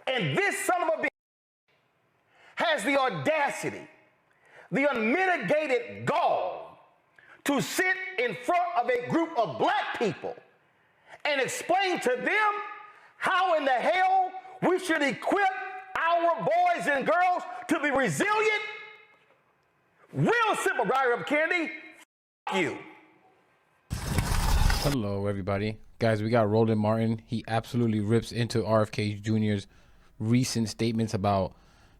And this son of a bitch has the audacity, the unmitigated gall to sit in front of a group of black people and explain to them how in the hell we should equip our boys and girls to be resilient. Real simple, Robert F. Kennedy, f*** you. Hello, everybody. Guys, we got Roland Martin. He absolutely rips into RFK Jr.'s recent statements about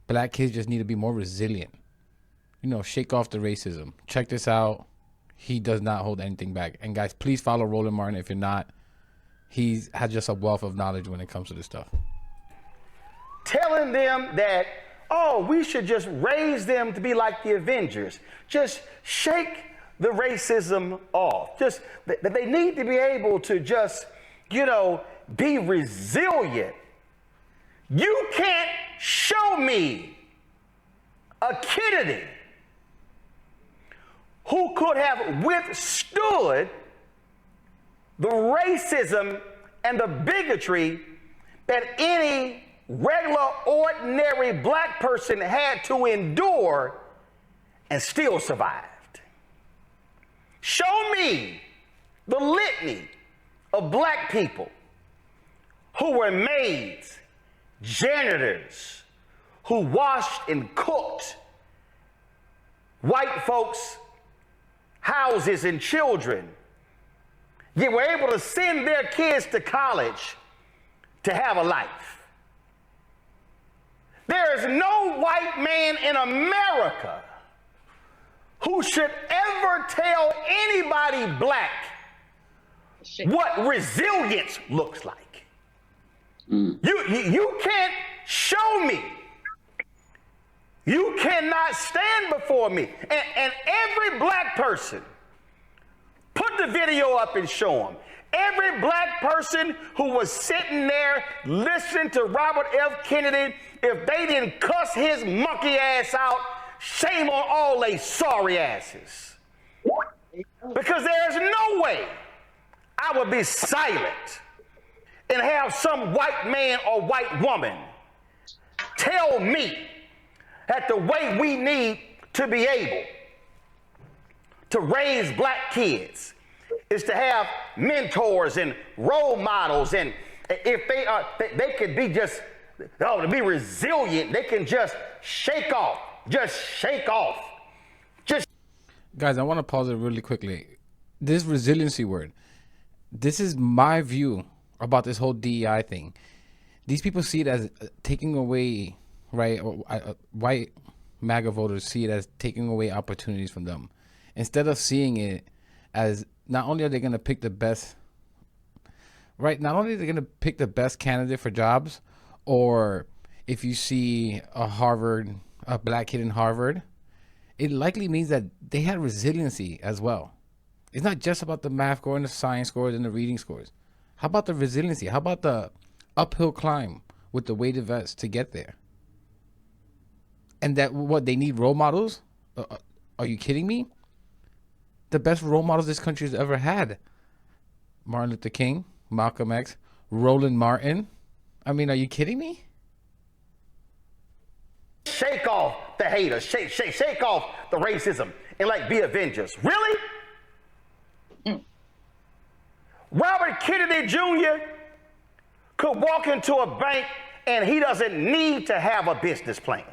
black kids just need to be more resilient. You know, shake off the racism. Check this out. He does not hold anything back. And guys, please follow Roland Martin if you're not. He has just a wealth of knowledge when it comes to this stuff. Telling them that, oh, we should just raise them to be like the Avengers. Just shake the racism off. Just that they need to be able to just, you know, be resilient. You can't show me a Kennedy who could have withstood the racism and the bigotry that any regular, ordinary black person had to endure and still survived. Show me the litany of black people who were maids, janitors, who washed and cooked white folks' houses and children, yet were able to send their kids to college to have a life. There is no white man in America who should ever tell anybody black what resilience looks like. You can't show me. You cannot stand before me. And every black person, put the video up and show them. Every black person who was sitting there listening to Robert F. Kennedy, if they didn't cuss his monkey ass out, shame on all they sorry asses. Because there's no way I would be silent and have some white man or white woman tell me that the way we need to be able to raise black kids is to have mentors and role models, and if they are, they could be just, to be resilient, they can just shake off. Guys, I want to pause it really quickly. This resiliency word, this is my view about this whole DEI thing. These people see it as taking away, right? White MAGA voters see it as taking away opportunities from them, instead of seeing it as not only are they going to pick the best, right? Not only are they going to pick the best candidate for jobs, or if you see a black kid in Harvard, it likely means that they had resiliency as well. It's not just about the math score and the science scores and the reading scores. How about the resiliency? How about the uphill climb with the weighted vest to get there? And that what they need role models? Are you kidding me? The best role models this country has ever had: Martin Luther King, Malcolm X, Roland Martin. I mean, are you kidding me? Shake off the haters, shake off the racism, and like be Avengers. Really? Robert Kennedy Jr. could walk into a bank and he doesn't need to have a business plan.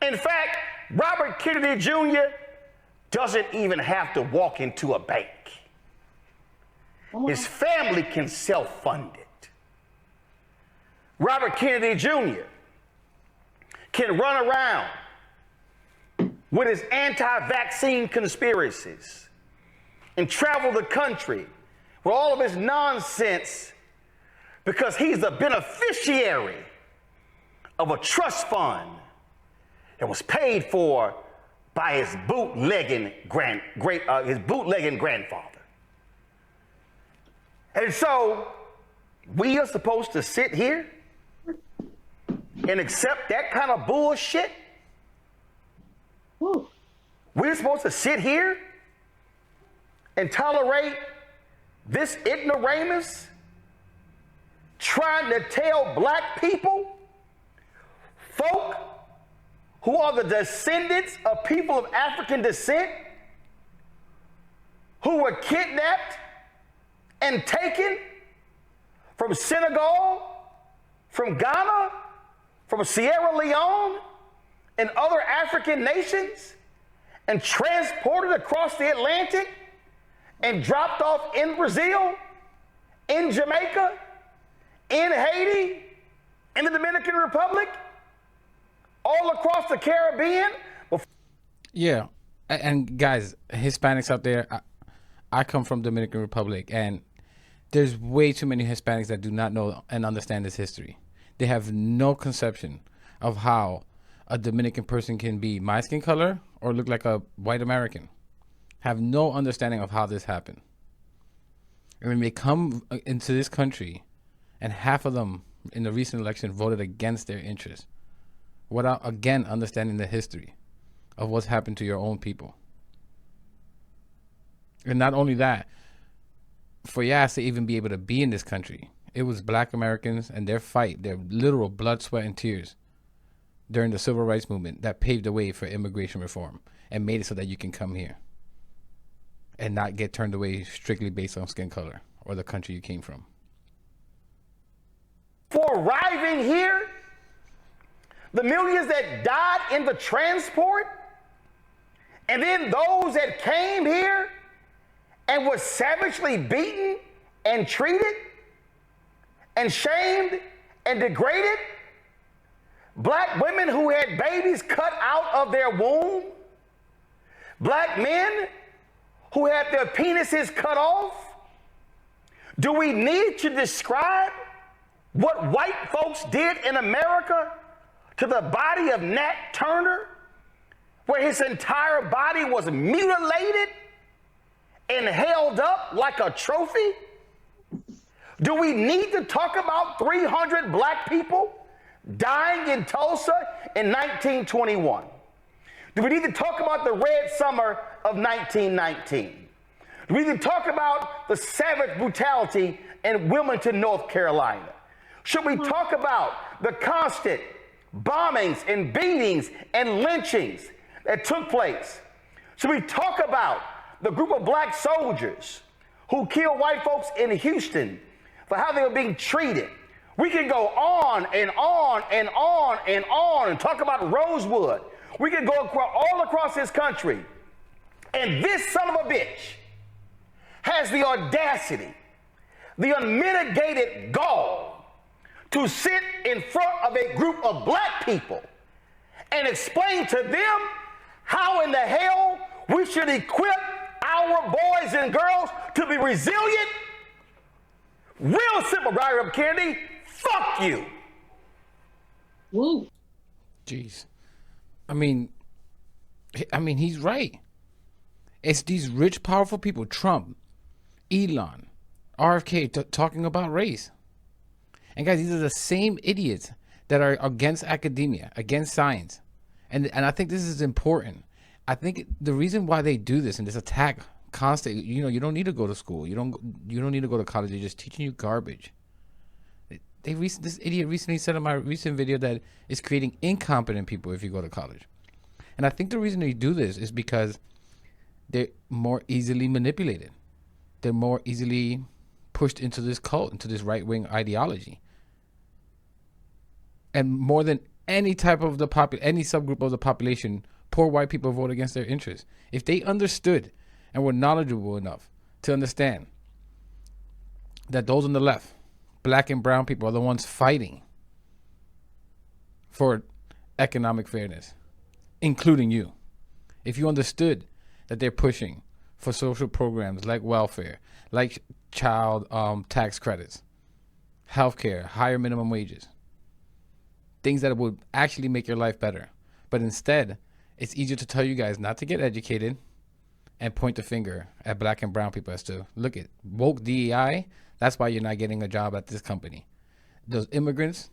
In fact, Robert Kennedy Jr. doesn't even have to walk into a bank. His family can self-fund it. Robert Kennedy Jr. can run around with his anti-vaccine conspiracies and travel the country with all of his nonsense because he's the beneficiary of a trust fund that was paid for by his bootlegging grandfather. And so we are supposed to sit here and accept that kind of bullshit? Ooh. We're supposed to sit here and tolerate this ignoramus trying to tell black people, folk who are the descendants of people of African descent, who were kidnapped and taken from Senegal, from Ghana, from Sierra Leone, and other African nations, and transported across the Atlantic and dropped off in Brazil, in Jamaica, in Haiti, in the Dominican Republic, all across the Caribbean. Yeah, and guys, Hispanics out there, I come from Dominican Republic, and there's way too many Hispanics that do not know and understand this history. They have no conception of how a Dominican person can be my skin color or look like a white American. Have no understanding of how this happened. And when they come into this country, and half of them in the recent election voted against their interests, without again understanding the history of what's happened to your own people. And not only that, for your ass to even be able to be in this country, it was black Americans and their fight, their literal blood, sweat, and tears during the civil rights movement that paved the way for immigration reform and made it so that you can come here and not get turned away strictly based on skin color or the country you came from. For arriving here, the millions that died in the transport, and then those that came here and were savagely beaten and treated and shamed and degraded, black women who had babies cut out of their womb, black men who had their penises cut off. Do we need to describe what white folks did in America to the body of Nat Turner, where his entire body was mutilated and held up like a trophy? Do we need to talk about 300 black people dying in Tulsa in 1921? Do we need to talk about the Red Summer of 1919? Do we need to talk about the savage brutality in Wilmington, North Carolina? Should we talk about the constant bombings and beatings and lynchings that took place? Should we talk about the group of black soldiers who killed white folks in Houston for how they were being treated? We can go on and on and on and on and talk about Rosewood. We can go all across this country. And this son of a bitch has the audacity, the unmitigated gall to sit in front of a group of black people and explain to them how in the hell we should equip our boys and girls to be resilient. Real simple, Ryder up Kennedy. Fuck you. Woo. Jeez. I mean, he's right. It's these rich, powerful people, Trump, Elon, RFK, talking about race. And guys, these are the same idiots that are against academia, against science. And I think this is important. I think the reason why they do this and this attack constantly, you don't need to go to school. You don't need to go to college. They're just teaching you garbage. This idiot recently said in my recent video that it's creating incompetent people if you go to college. And I think the reason they do this is because they're more easily manipulated. They're more easily pushed into this cult, into this right-wing ideology. And more than any type of any subgroup of the population, poor white people vote against their interests. If they understood and were knowledgeable enough to understand that those on the left, black and brown people, are the ones fighting for economic fairness, including you. If you understood that they're pushing for social programs like welfare, like child tax credits, healthcare, higher minimum wages, things that would actually make your life better. But instead, it's easier to tell you guys not to get educated and point the finger at black and brown people as to, look at woke DEI, that's why you're not getting a job at this company. Those immigrants,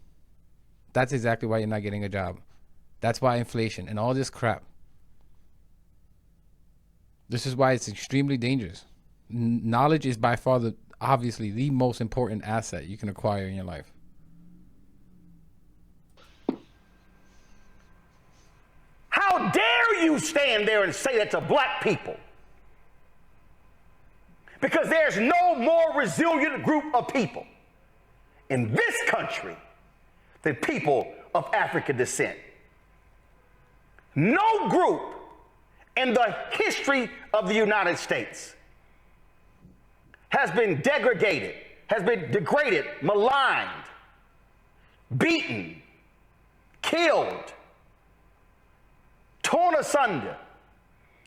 that's exactly why you're not getting a job. That's why inflation and all this crap. This is why it's extremely dangerous. Knowledge is by far obviously the most important asset you can acquire in your life. How dare you stand there and say that to black people? Because there's no more resilient group of people in this country than people of African descent. No group in the history of the United States has been degraded, maligned, beaten, killed, torn asunder,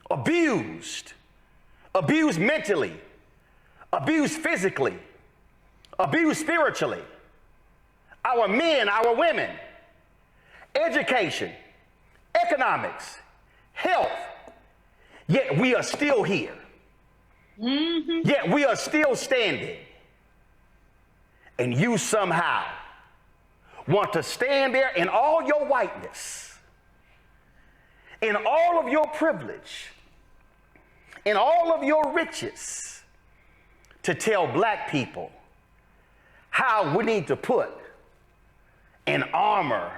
abused mentally, abused physically, abused spiritually. Our men, our women, education, economics, health, yet we are still here. Mm-hmm. Yet we are still standing. And you somehow want to stand there in all your whiteness, in all of your privilege, in all of your riches, to tell black people how we need to put an armor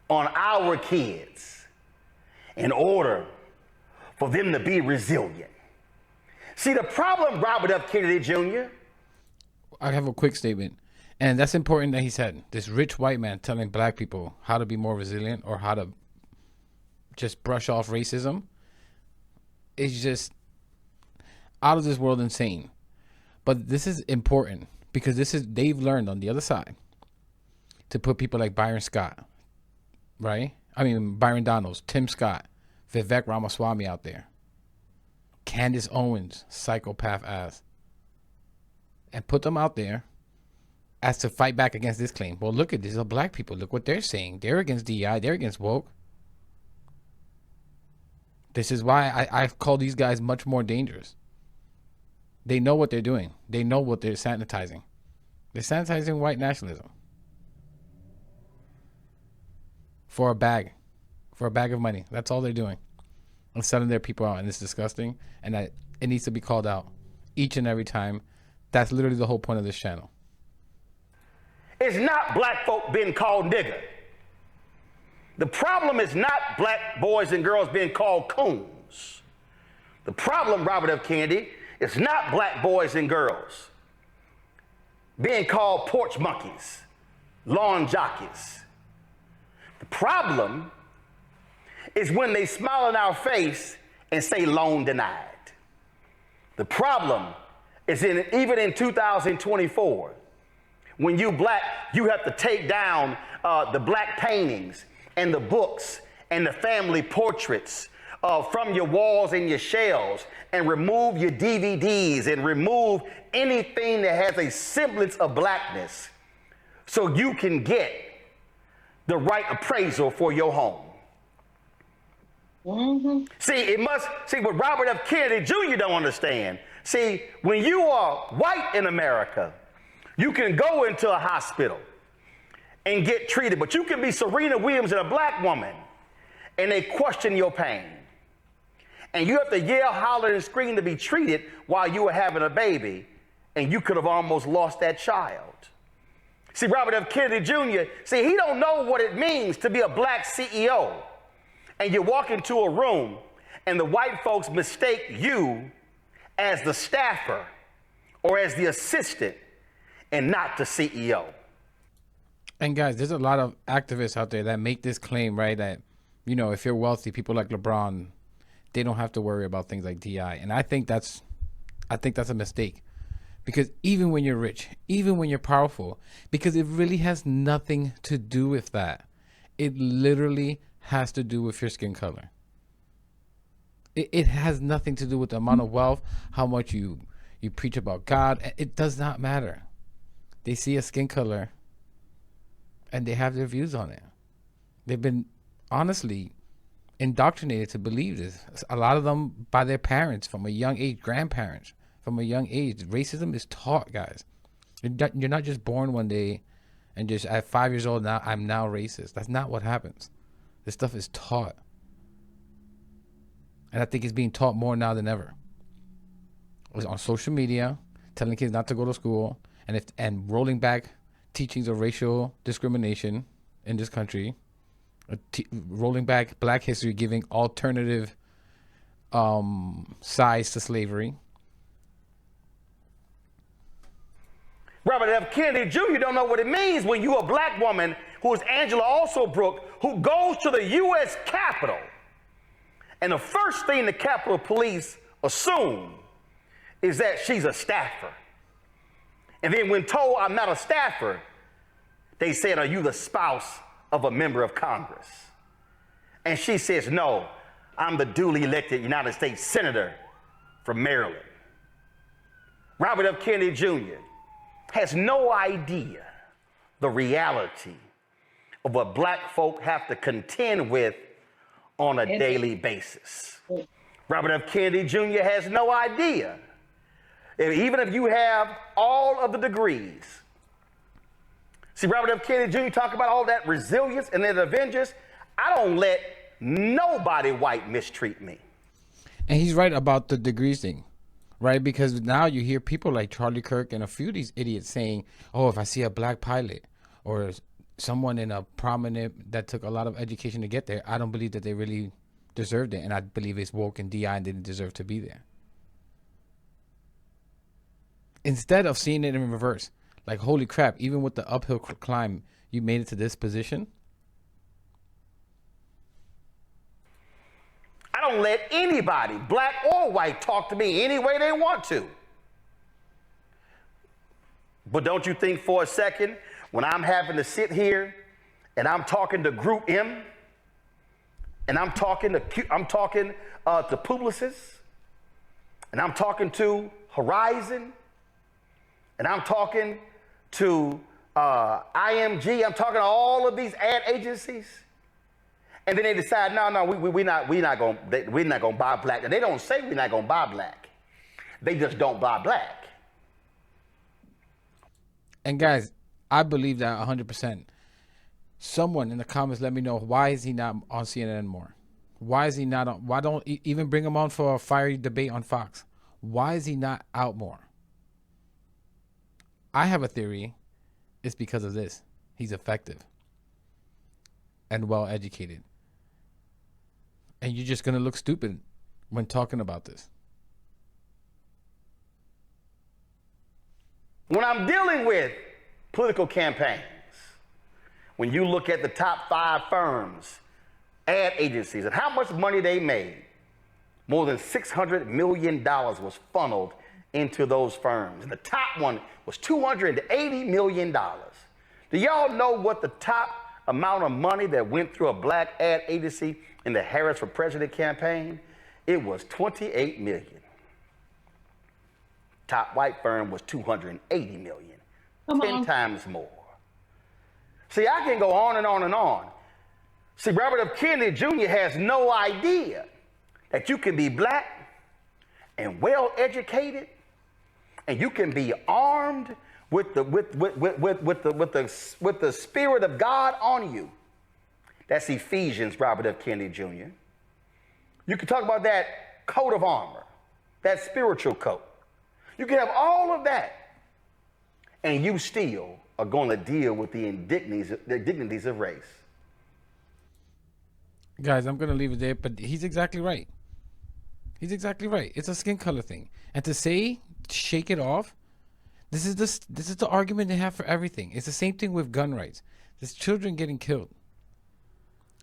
on our kids in order for them to be resilient. See, the problem, Robert F. Kennedy Jr. I have a quick statement, and that's important that he said, this rich white man telling black people how to be more resilient or how to just brush off racism is just out of this world insane. But this is important because they've learned on the other side to put people like Byron Scott, right? I mean, Byron Donalds, Tim Scott, Vivek Ramaswamy out there, Candace Owens, psychopath ass, and put them out there as to fight back against this claim. Well, look at these are black people. Look what they're saying. They're against DEI. They're against woke. This is why I call these guys much more dangerous. They know what they're doing. They know what they're sanitizing. They're sanitizing white nationalism for a bag of money. That's all they're doing. And selling their people out, and it's disgusting, and that it needs to be called out each and every time. That's literally the whole point of this channel. It's not black folk being called nigger. The problem is not black boys and girls being called coons. The problem, Robert F. Kennedy, is not black boys and girls being called porch monkeys, lawn jockeys. The problem is when they smile in our face and say loan denied. The problem is even in 2024, when you black, you have to take down the black paintings and the books and the family portraits from your walls and your shelves, and remove your DVDs and remove anything that has a semblance of blackness so you can get the right appraisal for your home. Mm-hmm. See, what Robert F. Kennedy Jr. don't understand. See, when you are white in America, you can go into a hospital and get treated, but you can be Serena Williams and a black woman, and they question your pain. And you have to yell, holler, and scream to be treated while you were having a baby, and you could have almost lost that child. See, Robert F. Kennedy Jr., he don't know what it means to be a black CEO. And you walk into a room, and the white folks mistake you as the staffer or as the assistant and not the CEO. And guys, there's a lot of activists out there that make this claim, right? That, if you're wealthy, people like LeBron, they don't have to worry about things like DI. And I think that's a mistake. Because even when you're rich, even when you're powerful, because it really has nothing to do with that. It literally has to do with your skin color. It has nothing to do with the amount of wealth, how much you preach about God. It does not matter. They see a skin color and they have their views on it. They've been honestly indoctrinated to believe this. A lot of them by their parents from a young age, grandparents from a young age. Racism is taught, guys. You're not just born one day and just at 5 years old, now I'm now racist. That's not what happens. This stuff is taught. And I think it's being taught more now than ever. It's on social media. telling kids not to go to school, and rolling back teachings of racial discrimination in this country, rolling back Black history, giving alternative sides to slavery. Robert F. Kennedy Jr. don't know what it means when you're a black woman who is Angela Alsobrook, who goes to the U.S. Capitol. And the first thing the Capitol Police assume is that she's a staffer. And then when told I'm not a staffer, they said, are you the spouse of a member of Congress? And she says, no, I'm the duly elected United States Senator from Maryland. Robert F. Kennedy Jr. has no idea the reality of what black folk have to contend with on a daily basis. Robert F. Kennedy Jr. has no idea. Even if you have all of the degrees. See, Robert F. Kennedy Jr. talk about all that resilience and then Avengers. I don't let nobody white mistreat me. And he's right about the degrees thing, right? Because now you hear people like Charlie Kirk and a few of these idiots saying, oh, if I see a black pilot or someone in a prominent that took a lot of education to get there, I don't believe that they really deserved it. And I believe it's woke and DI and didn't deserve to be there. Instead of seeing it in reverse, like, holy crap, even with the uphill climb, you made it to this position. I don't let anybody, black or white, talk to me any way they want to. But don't you think for a second, when I'm having to sit here and I'm talking to Group M, and I'm talking to Publicis, and I'm talking to Horizon, and I'm talking to IMG, I'm talking to all of these ad agencies, and then they decide, no, we're not gonna buy black. And they don't say we're not gonna buy black. They just don't buy black. And guys, I believe that 100%. Someone in the comments, let me know, why is he not on CNN more? Why is he not on? Why don't even bring him on for a fiery debate on Fox? Why is he not out more? I have a theory. It's because of this. He's effective and well educated. And you're just going to look stupid when talking about this. When I'm dealing with political campaigns, when you look at the top 5 firms, ad agencies, and how much money they made, more than $600 million was funneled into those firms. And the top one was $280 million. Do y'all know what the top amount of money that went through a black ad agency in the Harris for President campaign? It was $28 million. Top white firm was $280 million. 10 times more. See, I can go on and on and on. See, Robert F. Kennedy Jr. has no idea that you can be black and well educated, and you can be armed with the Spirit of God on you. That's Ephesians, Robert F. Kennedy Jr. You can talk about that coat of armor, that spiritual coat. You can have all of that, and you still are going to deal with the indignities of race. Guys, I'm going to leave it there, but he's exactly right. He's exactly right. It's a skin color thing. And to say, shake it off, this is the argument they have for everything. It's the same thing with gun rights. There's children getting killed.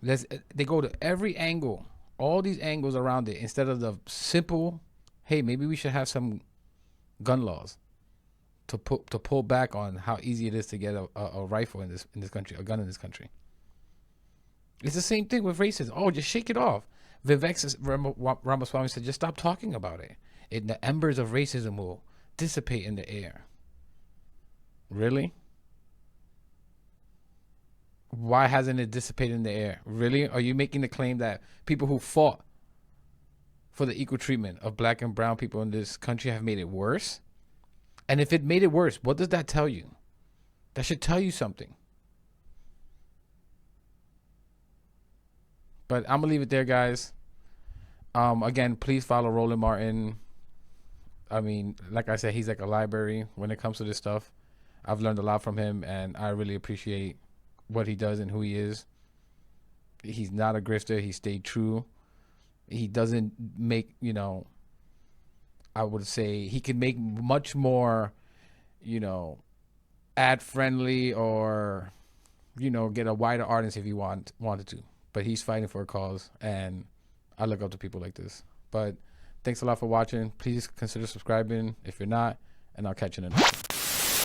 They go to every angle, all these angles around it, instead of the simple, hey, maybe we should have some gun laws to pull back on how easy it is to get a rifle in this country, a gun in this country. It's the same thing with racism. Oh, just shake it off. Vivek Ramaswamy said, just stop talking about it. The embers of racism will dissipate in the air. Really? Why hasn't it dissipated in the air? Really? Are you making the claim that people who fought for the equal treatment of black and brown people in this country have made it worse? And if it made it worse, what does that tell you? That should tell you something. But I'm going to leave it there, guys. Again, please follow Roland Martin I mean, like I said, he's like a library when it comes to this stuff. I've learned a lot from him, and I really appreciate what he does and who he is. He's not a grifter. He stayed true. He doesn't make, you know, I would say he could make much more, you know, ad friendly or, you know, get a wider audience if he wanted to. But he's fighting for a cause, and I look up to people like this. But thanks a lot for watching. Please consider subscribing if you're not, and I'll catch you in the next one.